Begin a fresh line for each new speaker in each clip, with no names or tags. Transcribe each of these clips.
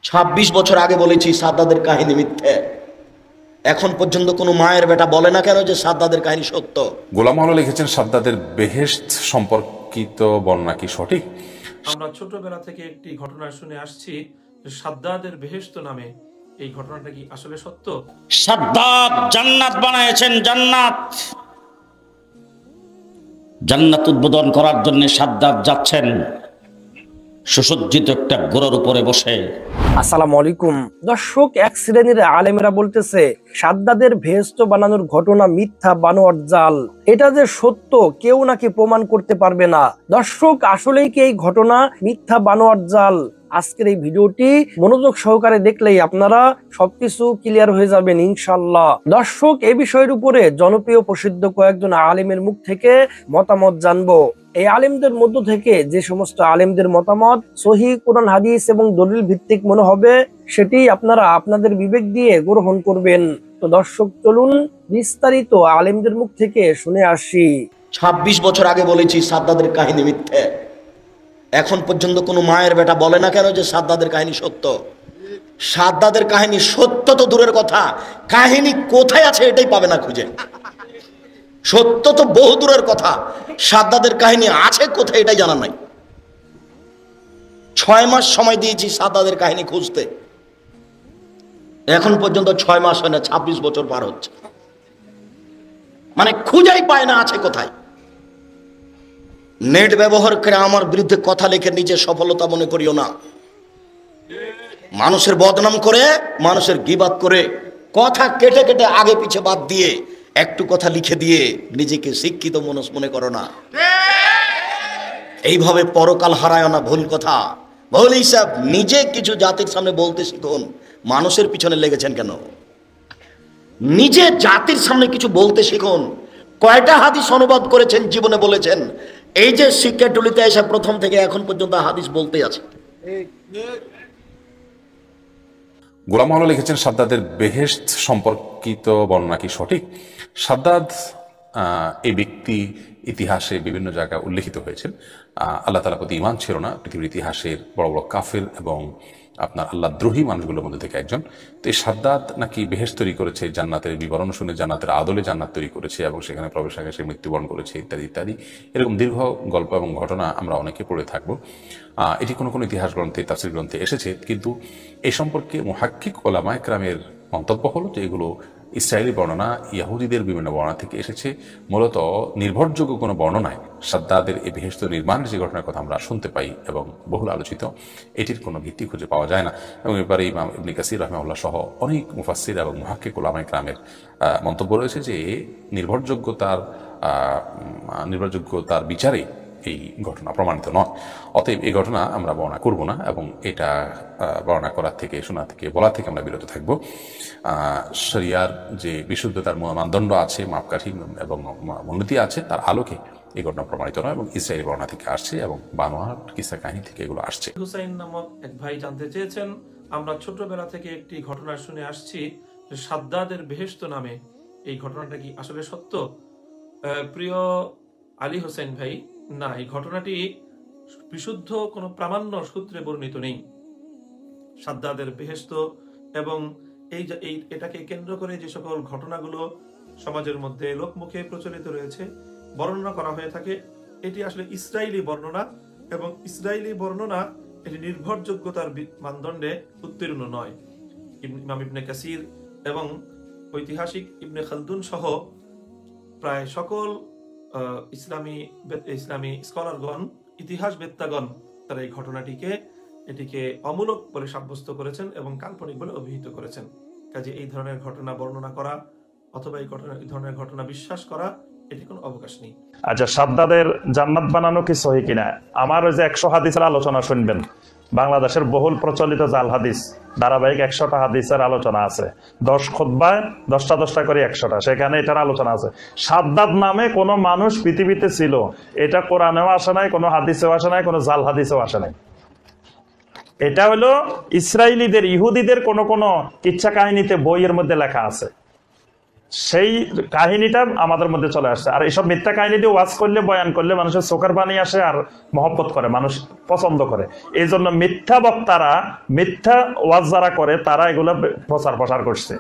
26 বছর আগে বলেছি সাদ্দাদের কাহিনী মিথ্যে। এখন পর্যন্ত কোনো মায়ের বেটা বলে না কেন যে সাদ্দাদের কাহিনী সত্য?
গোলাম মাওলা লিখেছেন, সাদ্দাদের বেহেশত সম্পর্কিত বর্ণনা কি সঠিক?
আমরা ছোটবেলা থেকে একটি ঘটনা শুনে আসছি যে সাদ্দাদের বেহেশত নামে, এই ঘটনাটা কি আসলে সত্য?
সাদ্দাদ জান্নাত বানায়েছেন, জান্নাত জান্নাত উদ্বোধন করার জন্য সাদ্দাদ যাচ্ছেন সুসজ্জিত একটা ঘোড়ার উপরে বসে।
আসসালামু আলাইকুম দর্শক, এক শ্রেণীর আলেমেরা বলতেছে সাদ্দাদের বেহেশত বানানোর ঘটনা মিথ্যা, বানোয়াট, জাল। এটা যে সত্য কেউ নাকি প্রমাণ করতে পারবে না। দর্শক, আসলেই কি এই ঘটনা মিথ্যা, বানোয়াট, জাল? আজকের এই ভিডিওটি মনোযোগ সহকারে দেখলেই আপনারা সবকিছু ক্লিয়ার হয়ে যাবেন ইনশাআল্লাহ। দর্শক, এই বিষয়ের উপরে জনপ্রিয় প্রসিদ্ধ কয়েকজন আলেমের মুখ থেকে মতামত জানবো। এই আলেমদের মধ্য থেকে যে সমস্ত আলেমদের মতামত সহিহ কোরআন হাদিস এবং দলিল ভিত্তিক মনে হবে, সেটি আপনারা আপনাদের বিবেক দিয়ে গ্রহণ করবেন। তো দর্শক, চলুন বিস্তারিত আলেমদের মুখ থেকে শুনে আসি।
26 বছর আগে বলেছি সাদ্দাদের কাহিনী মিথ্যে। এখন পর্যন্ত কোনো মায়ের বেটা বলে না কেন যে সাদ্দাদের কাহিনী সত্য? সাদ্দাদের কাহিনী সত্য তো দূরের কথা, কাহিনী কোথায় আছে এটাই পাবে না খুঁজে। সত্য তো বহু দূরের কথা, সাদ্দাদের কাহিনী আছে কোথায় এটাই জানা নাই। 6 মাস সময় দিয়েছি সাদ্দাদের কাহিনী খুঁজতে, এখন পর্যন্ত 6 মাস হয় না, 26 বছর পার হচ্ছে, মানে খুঁজেই পায় না আছে কোথায়। নেট ব্যবহার করে আমার বিরুদ্ধে কথা লিখে নিজে সফলতা মনে করিও না। মানুষের বদনাম করে, মানুষের গীবাত করে, কথা কেটে কেটে আগে পিছে বাদ দিয়ে একটু কথা লিখে দিয়ে নিজেকে শিক্ষিত মানুষ মনে করো না। এইভাবে পরকাল হারায় না, ভুল কথা, ভুল হিসাব। নিজে কিছু জাতির সামনে বলতে শিখুন। মানুষের পিছনে লেগেছেন কেন? নিজে জাতির সামনে কিছু বলতে শিখুন। কয়টা হাদিস অনুবাদ করেছেন জীবনে বলেছেন? এই যে শিক্ষাটুলিতে এসে প্রথম থেকে এখন পর্যন্ত হাদিস বলতে আছে।
গোলাম মাওলা লিখেছেন, সাদ্দাদের বেহেশত সম্পর্কিত বর্ণনা কি সঠিক? সাদ্দাদ এই ব্যক্তি ইতিহাসে বিভিন্ন জায়গায় উল্লেখিত হয়েছেন। আল্লাহ তাআলার প্রতি ঈমান ছিল না, পৃথিবীর ইতিহাসের বড় বড় কাফের এবং আপনার আল্লাহ দ্রোহী মানুষগুলোর মধ্যে থেকে একজন। তো এই সাদ্দাদ নাকি বেহেশত তৈরি করেছে, জান্নাতের বিবরণ শুনে জান্নাতের আদলে জান্নাত তৈরি করেছে এবং সেখানে প্রবেশ আগে সে মৃত্যুবরণ করেছে ইত্যাদি ইত্যাদি। এরকম দীর্ঘ গল্প এবং ঘটনা আমরা অনেকে পড়ে থাকবো। এটি কোনো কোনো ইতিহাস গ্রন্থে, তাফসীর গ্রন্থে এসেছে, কিন্তু এ সম্পর্কে মুহাক্কিক ওলামায়ে কেরামের মন্তব্য হলো যে এগুলো ইসরায়েলি বর্ণনা, ইহুদিদের বিভিন্ন বর্ণনা থেকে এসেছে। মূলত নির্ভরযোগ্য কোনো বর্ণনায় সাদ্দাদের এই বেহেশত নির্মাণের যে ঘটনার কথা আমরা শুনতে পাই এবং বহুল আলোচিত, এটির কোনো ভিত্তি খুঁজে পাওয়া যায় না। এবং এবারে ইমাম ইবনে কাসির রাহিমাহুল্লাহ সহ অনেক মুফাসসির এবং মুহাক্কিক ওলামায়ে কেরামের মন্তব্য রয়েছে যে নির্ভরযোগ্যতার বিচারে এই ঘটনা প্রমাণিত নয়। অতএব এই ঘটনা আমরা বর্ণনা করব না এবং এটা বর্ণনা করার থেকে, শোনা থেকে, বলা থেকে আমরা বিরত থাকব। শরিয়ার যে বিশুদ্ধতার মানদণ্ড আছে, মাপকাঠি এবং মূলনীতি আছে, তার আলোকে এই ঘটনা প্রমাণিত নয় এবং ইসরায়েলি বর্ণনা থেকে আসছে এবং বানোয়াট কিসসা কাহিনী থেকে এগুলো আসছে।
হুসাইন নামক এক ভাই জানতে চেয়েছেন, আমরা ছোটবেলা থেকে একটি ঘটনা শুনে আসছি যে সাদ্দাদের বেহেশত নামে, এই ঘটনাটা কি আসলে সত্য? প্রিয় আলী হোসেন ভাই, না, এই ঘটনাটি বিশুদ্ধ কোনো প্রামাণ্য সূত্রে বর্ণিত নেই। সাদ্দাদের বেহেশত এবং এটাকে কেন্দ্র করে যে সকল ঘটনাগুলো সমাজের মধ্যে লোকমুখে প্রচলিত রয়েছে, বর্ণনা করা হয়ে থাকে, এটি আসলে ইসরায়েলি বর্ণনা এবং ইসরায়েলি বর্ণনা এটি নির্ভরযোগ্যতার মানদণ্ডে উত্তীর্ণ নয়। ইমাম ইবনে কাসির এবং ঐতিহাসিক ইবনে খালদুন সহ প্রায় সকল ইসলামী স্কলারগণ, ইতিহাসবেত্তাগণ, তারা এই এটিকে অমূলক বলে সাব্যস্ত করেছেন এবং কাল্পনিক বলে অভিহিত করেছেন। কাজে এই ধরনের ঘটনা বর্ণনা করা অথবা এই ধরনের ঘটনা বিশ্বাস করা, এটি কোনো অবকাশ নেই।
আচ্ছা, সাদ্দাদের জান্নাত বানানো কি সহি কিনা? আমার ওই যে 100 হাদিসের আলোচনা শুনবেন, বাংলাদেশের বহুল প্রচলিত জাল হাদিস, ধারাবাহিক 100টা হাদিসের আলোচনা আছে, 10 খুতবায় 10টা করে 100টা, সেখানে এটার আলোচনা আছে। সাদ্দাদ নামে কোনো মানুষ পৃথিবীতে ছিল, এটা কোরআনেও আসে নাই, কোনো হাদিসেও আসে নাই, কোনো জাল হাদিসেও আসে নাই। এটা হলো ইসরায়েলিদের, ইহুদিদের কোনো কোনো কিচ্ছা কাহিনীতে বইয়ের মধ্যে লেখা আছে। সেই কাহিনীটা আমাদের মধ্যে চলে আসছে। আর এইসব মিথ্যা কাহিনী দিয়ে ওয়াজ করলে, বয়ান করলে মানুষের চোখের পানি আসে আর মহব্বত করে, মানুষ পছন্দ করে। এই জন্য মিথ্যা বক্তারা, মিথ্যা ওয়াজ যারা করে তারা এগুলো প্রচার করছে।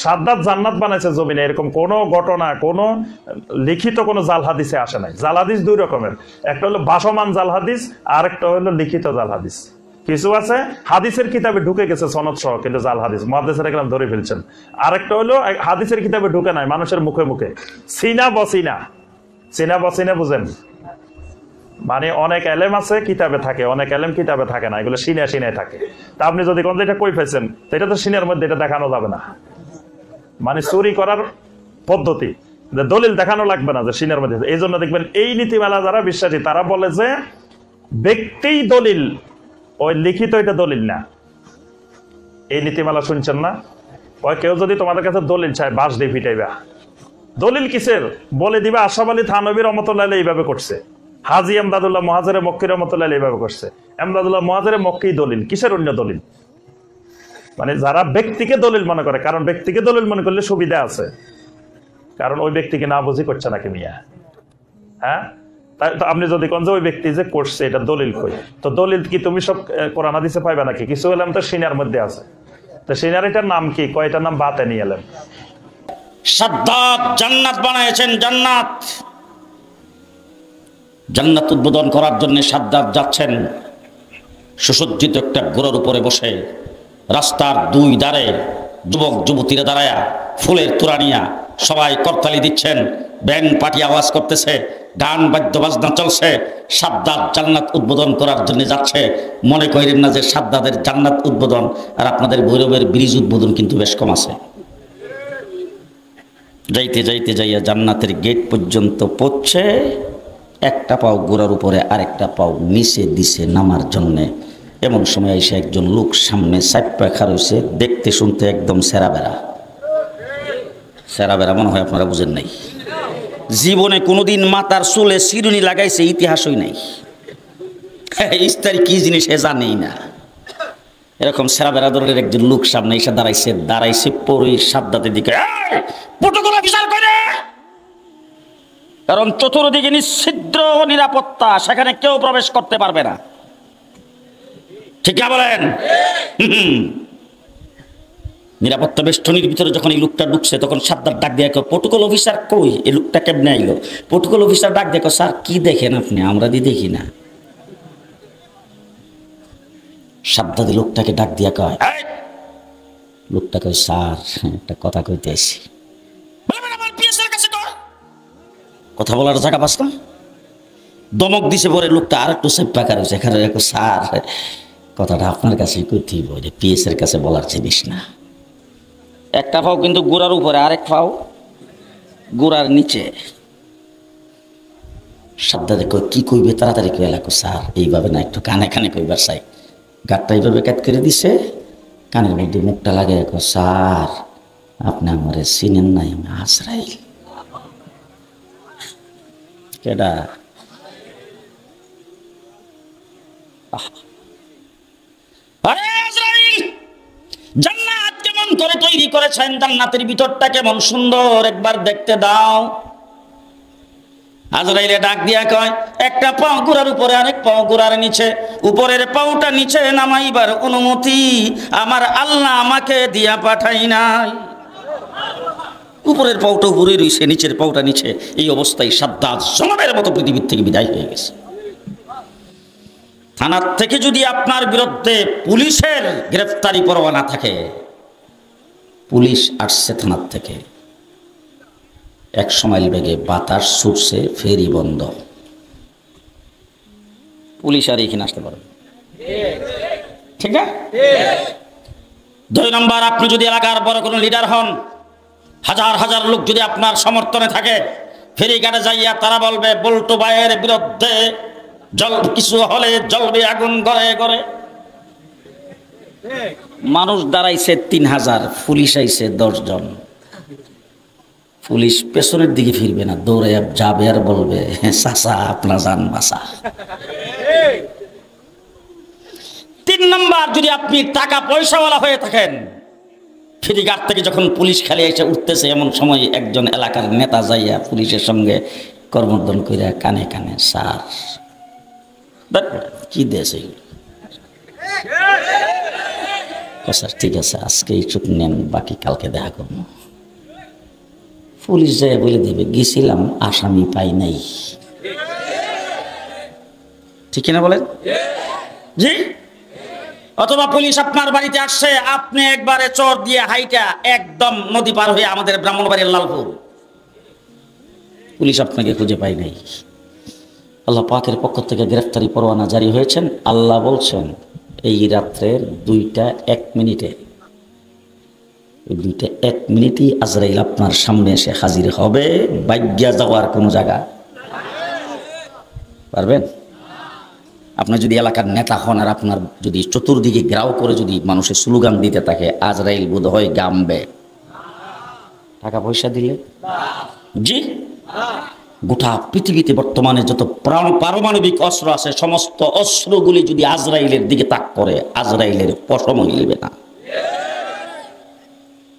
সাদ্দাত জান্নাত বানাইছে জমিনে, এরকম কোনো ঘটনা, কোনো লিখিত কোনো জাল হাদিসে আসে নাই। জাল হাদিস দুই রকমের, একটা হলো ভাসমান জাল হাদিস, আর একটা হলো লিখিত জাল হাদিস। কিছু আছে হাদিসের কিতাবে ঢুকে গেছে সনদ সহ, কিন্তু জাল হাদিস মুহাদ্দিসরা একরাম ধরে ফেলছেন। আরেকটা হলো হাদিসের কিতাবে ঢুকে নাই, মানুষের মুখে মুখে সিনা বসিনা বুঝেন, মানে অনেক এলেম আছে কিতাবে থাকে, অনেক এলেম কিতাবে থাকে না, এগুলো সিনায় থাকে। তা আপনি যদি কোন এটা কই ফেলছেন, তো এটা তো সিনের মধ্যে, এটা দেখানো যাবে না। মানে চুরি করার পদ্ধতি, দলিল দেখানো লাগবে না যে সিনের মধ্যে। এই জন্য দেখবেন এই নীতিমালা যারা বিশ্বাসী তারা বলে যে ব্যক্তিই দলিল, ওই লিখিত এটা দলিল না। এই নীতিমালা শুনছেন না? ওই কেউ যদি তোমাদের কাছে দলিল চায়, বাস দিয়ে ফিটাইবা। দলিল কিসের বলে দিবা? আশরাফ আলী থানভী রহমাতুল্লাহ আলাইহি এইভাবে করছে, হাজী এমদাদুল্লাহ মুহাজিরে মক্কি রহমাতুল্লাহ আলাইহি এইভাবে করছে। এমদাদুল্লাহ মুহাজিরে মক্কি দলিল, কিসের অন্য দলিল? মানে যারা ব্যক্তিকে দলিল মনে করে, কারণ ব্যক্তিকে দলিল মনে করলে সুবিধা আছে, কারণ ওই ব্যক্তিকে না বুঝি করছে নাকি মিয়া, হ্যাঁ? আপনি যদি কোন যে ওই ব্যক্তি যে করছে এটা দলিল কই, তো দলিল কি তুমি সব কোরআন হাদিসে পাইবা নাকি? কিছু এলাম তো সিনার মধ্যে আছে, তো সিনার এটার নাম কি? কয়টার নাম বাতে নিয়ে এলেন।
সাদ্দাত জান্নাত বানাইছেন, জান্নাত উদ্বোধন করার জন্য সাদ্দাত যাচ্ছেন সুসজ্জিত একটা ঘোড়ার উপরে বসে। রাস্তার দুই ধারে যুবক যুবতীরা দাঁড়ায়া ফুলের তোড়া নিয়া সবাই করতালি দিচ্ছেন, ব্যান্ড পার্টি আওয়াজ করতেছে, গান বাদ্য বাজনা চলছে। সাদ্দাত জান্নাত উদ্বোধন করার জন্য যাচ্ছে। মনে করেন না যে সাদ্দাতের জান্নাত উদ্বোধন আর আপনাদের ভৈরবের ব্রিজ উদ্বোধন কিন্তু বেশ কম আছে। যাইতে যাইয়া জান্নাতের গেট পর্যন্ত পৌঁছে একটা পাও গোড়ার উপরে আরেকটা পাও নিচে দিছে নামার জন্যে। এমন সময় এসে একজন লোক সামনে চাপ্পা খারইছে, দেখতে শুনতে একদম সেরা বেড়া মনে হয় আপনারা বুঝেন নাই। জীবনে কোনোদিন মাথার চুলে চিরুনি লাগাইছে ইতিহাসই নাই, ইস্তারি কি জিনিস এ জানেই না। এরকম সেরা বেড়া ধরনের একজন লোক সামনে এসে দাঁড়াইছে পরে সাদ্দাতের দিকে, প্রটোকল অফিসার করে, কারণ চতুর্দিকে নিশ্চিদ্র নিরাপত্তা, সেখানে কেউ প্রবেশ করতে পারবে না। ঠিক না বলেন? নিরাপত্তা বেষ্টনীর ভিতরে যখন এই লোকটা ঢুকছে তখন সাদ্দাত ডাক দিয়ে, প্রটোকল অফিসার কই? এই লোকটা কেমনে আইলো? প্রটোকল অফিসার ডাক দেখো, স্যার কি দেখেন আপনি? আমরা দেখি না। সাদ্দাত লোকটাকে ডাক দিয়া কয়, লোকটা কয়, স্যার একটা কথা কইতে আইছি। কথা বলার জায়গা পাস না, দমক দিছে পরে লোকটা আর একটু সেপ্পাকার হয়েছে। এখানে দেখো স্যার, কথাটা আপনার কাছেই কইতে হইব, যে পিএস এর কাছে বলার জিনিস না। একটা পাও কিন্তু গোড়ার উপরে, আরেক পাও গোড়ার নিচে। সাদ্দাত দেখো কি কইবে, তাড়াতাড়ি কই এলাকো, স্যার এইভাবে না, একটু কানে কানে কইবার চাই। গাঁটটা এইভাবে কাট করে দিছে, কানের মধ্যে মুখটা লাগে, স্যার আপনি আমার চিনেন নাই, আমি আজরাইল। কেডা? জান্নাত কেমন করে তৈরি করেছেন, জান্নাতের ভিতরটা কেমন সুন্দর, একবার দেখতে দাও। আজরাইলে ডাক দিয়া কয়, একটা পাও গোড়ার উপরে আরেক পাও গোড়ার নিচে, উপরের পাওটা নিচে নামাইবার অনুমতি আমার আল্লাহ আমাকে দিয়া পাঠাই নাই। উপরের পাওটা উপরে রয়েছে, নিচের পাওটা নিচে। এই অবস্থায় সাদ্দাত জনমের মতো পৃথিবীর থেকে বিদায় হয়ে গেছে। থানার থেকে যদি আপনার বিরুদ্ধে পুলিশের গ্রেফতারি পরোয়ানা থাকে, পুলিশ আসছে থানার থেকে, 100 মাইল বেগে বাতাস ছুটছে, ফেরি বন্ধ, পুলিশ আর এখানে আসতে পারবে? ঠিক না? 2 নম্বর, আপনি যদি এলাকার বড় কোনো লিডার হন, হাজার হাজার লোক যদি আপনার সমর্থনে থাকে, ফেরিঘাটে যাইয়া তারা বলবে বল্টু ভাইয়ের বিরুদ্ধে কিছু হলে জ্বলবে আগুন ঘরে ঘরে। মানুষ দাঁড়াইছে 3000, পুলিশ আইছে 10 জন। পুলিশ পেছনের দিকে ফিরবে না, দৌড়ে যাবে আর বলবে, চাচা আপনার জান বাঁচা। 3 নম্বর, যদি আপনি টাকা পয়সাওয়ালা হয়ে থাকেন, ফেরিঘাট থেকে যখন পুলিশ খালি এসে উঠতেছে, এমন সময় একজন এলাকার নেতা যাইয়া পুলিশের সঙ্গে করমর্দন কইরা কানে কানে, স্যার কি দেশে, স্যার ঠিক আছে আজকে চুপ নেন, বাকি কালকে দেখা করবো। পুলিশ যায় বলে দেবে গেছিলাম আসামি পাই নাই। ঠিক না বলেন? জি। অথবা পুলিশ আপনার বাড়িতে আসছে, আপনি একবারে চর দিয়ে হাইটা একদম নদী পার হয়ে আমাদের ব্রাহ্মণবাড়ির লালপুর, পুলিশ আপনাকে খুঁজে পাই নাই। আল্লাহ পাকের পক্ষ থেকে গ্রেফতারি পরোয়ানা জারি হয়েছেন। আল্লাহ বলছেন এই রাত্রের 2:01 এই 2:01 আজরাইল আপনার সামনে এসে হাজির হবে। ভাগ্যা যাওয়ার কোনো জায়গা পারবেন? আপনি যদি এলাকার নেতা হন আর আপনার যদি চতুর্দিকে গ্রাও করে যদি মানুষের স্লোগান দিতে থাকে, আজরাইল বোধ হয় গামবে, টাকা পয়সা দিলে। জি, গোটা পৃথিবীতে বর্তমানে যত পারমাণবিক অস্ত্র আছে, সমস্ত অস্ত্রগুলি যদি আজরাইলের দিকে তাক করে, আজরাইলের পশম হিলবে না।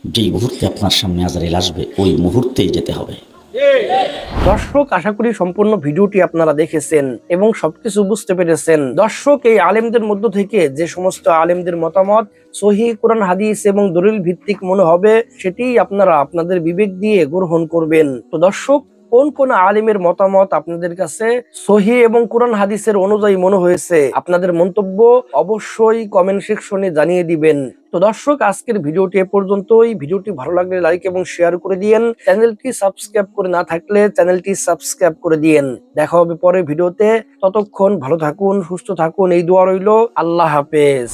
যেই মুহূর্তে আপনার সামনে আজরাইল আসবে, ওই মুহূর্তেই যেতে হবে।
দর্শক, আশা করি সম্পূর্ণ ভিডিওটি আপনারা দেখেছেন এবং সবকিছু বুঝতে পেরেছেন। দর্শক, এই আলেমদের মধ্য থেকে যে সমস্ত আলেমদের মতামত সহিহ কোরআন হাদিস এবং দলিল ভিত্তিক মনে হবে, সেটি আপনারা আপনাদের বিবেক দিয়ে গ্রহণ করবেন। তো দর্শক, কোন কোন আলেমের মতামত আপনাদের কাছে সহিহ এবং কোরআন হাদিসের অনুযায়ী মনে হয়েছে, আপনাদের মন্তব্য অবশ্যই কমেন্ট সেকশনে জানিয়ে দিবেন। তো দর্শক, আজকের ভিডিওটি এ পর্যন্তই। ভিডিওটি ভালো লাগলে লাইক এবং শেয়ার করে দিয়েন। চ্যানেলটি সাবস্ক্রাইব করে না থাকলে চ্যানেলটি সাবস্ক্রাইব করে দিয়েন। দেখা হবে পরের ভিডিওতে। ততক্ষণ ভালো থাকুন, সুস্থ থাকুন, এই দোয়া রইল। আল্লাহ হাফেজ।